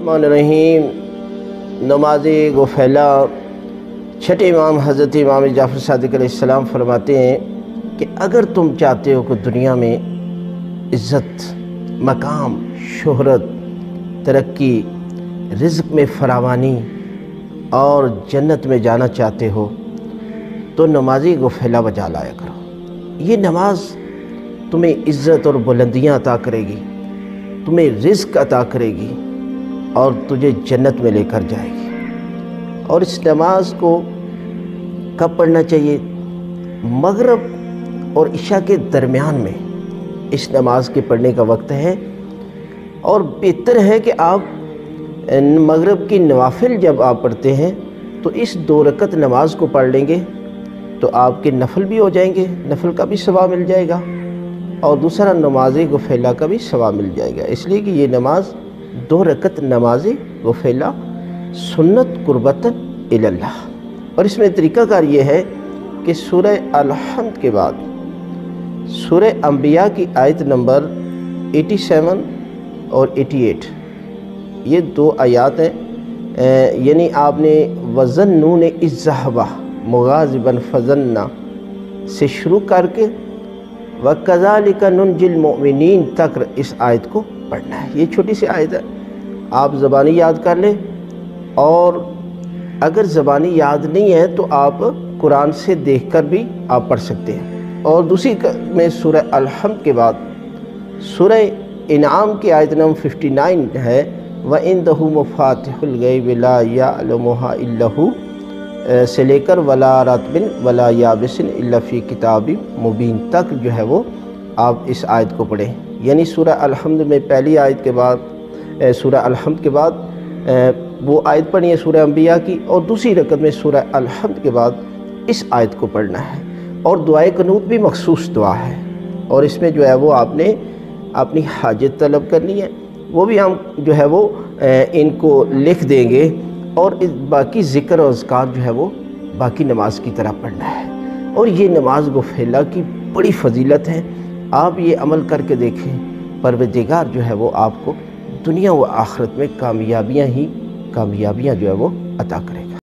बिस्मिल्लाहिर्रहमानिर्रहीम। नमाज गुफैला छठे इमाम हज़रत इमाम जाफ़र सादिक़ अलैहिस्सलाम फरमाते हैं कि अगर तुम चाहते हो कि दुनिया में इज़्ज़त, मकाम, शोहरत, तरक्की, रिज़्क़ में फरावानी और जन्नत में जाना चाहते हो तो नमाज गुफैला बजा लाया करो। ये नमाज तुम्हें इज़्ज़त और बुलंदियाँ अता करेगी, तुम्हें रिज़्क़ अता करेगी और तुझे जन्नत में लेकर जाएगी। और इस नमाज को कब पढ़ना चाहिए? मगरिब और इशा के दरमियान में इस नमाज के पढ़ने का वक्त है। और बेहतर है कि आप मगरिब की नवाफिल जब आप पढ़ते हैं तो इस 2 रकत नमाज को पढ़ लेंगे तो आपके नफल भी हो जाएंगे, नफल का भी सवाब मिल जाएगा और दूसरा नमाज गुफैला का भी सवाब मिल जाएगा। इसलिए कि ये नमाज 2 रकत नमाज गुफैला सुन्नत कुर्बतन इल्लाह। और इसमें तरीक़ाकार ये है कि सूरह अल-हम्द के बाद सूरह अंबिया की आयत नंबर 87 और 88 ये 2 आयात हैं। यानी आपने वज़न्नून इज़्ज़हबा मुग़ाज़िबन फ़ज़न्ना से शुरू करके वकज़ालिका नुनजिल मुमिनीन तक इस आयत को पढ़ना है। ये छोटी सी आयत है, आप ज़बानी याद कर लें। और अगर ज़बानी याद नहीं है तो आप कुरान से देखकर भी आप पढ़ सकते हैं। और दूसरी में सूरह अल-हम्द के बाद सूरह इनाम की आयत नंबर 59 है, व इंदहु मफ़ातिहुल गैब ला यअलमुहा इल्ला हु से लेकर वला रत्बिन वला याबिसिन इल्ला फ़ी किताबिम मुबीन तक जो है वो आप इस आयत को पढ़ें। यानी सूरह अल-हम्द में पहली आयत के बाद सूरह अल-हम्द के बाद वो आयत पढ़नी है सूरह अंबिया की, और दूसरी रकत में सूरह अल-हम्द के बाद इस आयत को पढ़ना है। और दुआए कनूत भी मखसूस दुआ है और इसमें जो है वो आपने अपनी हाजत तलब करनी है, वो भी हम जो है वो इनको लिख देंगे। और इस बाकी ज़िक्र और अज़कार जो है वो बाकी नमाज की तरह पढ़ना है। और ये नमाज गुफैला की बड़ी फजीलत है, आप ये अमल करके देखें, परवरदिगार जो है वो आपको दुनिया व आखिरत में कामयाबियाँ जो है वो अता करें।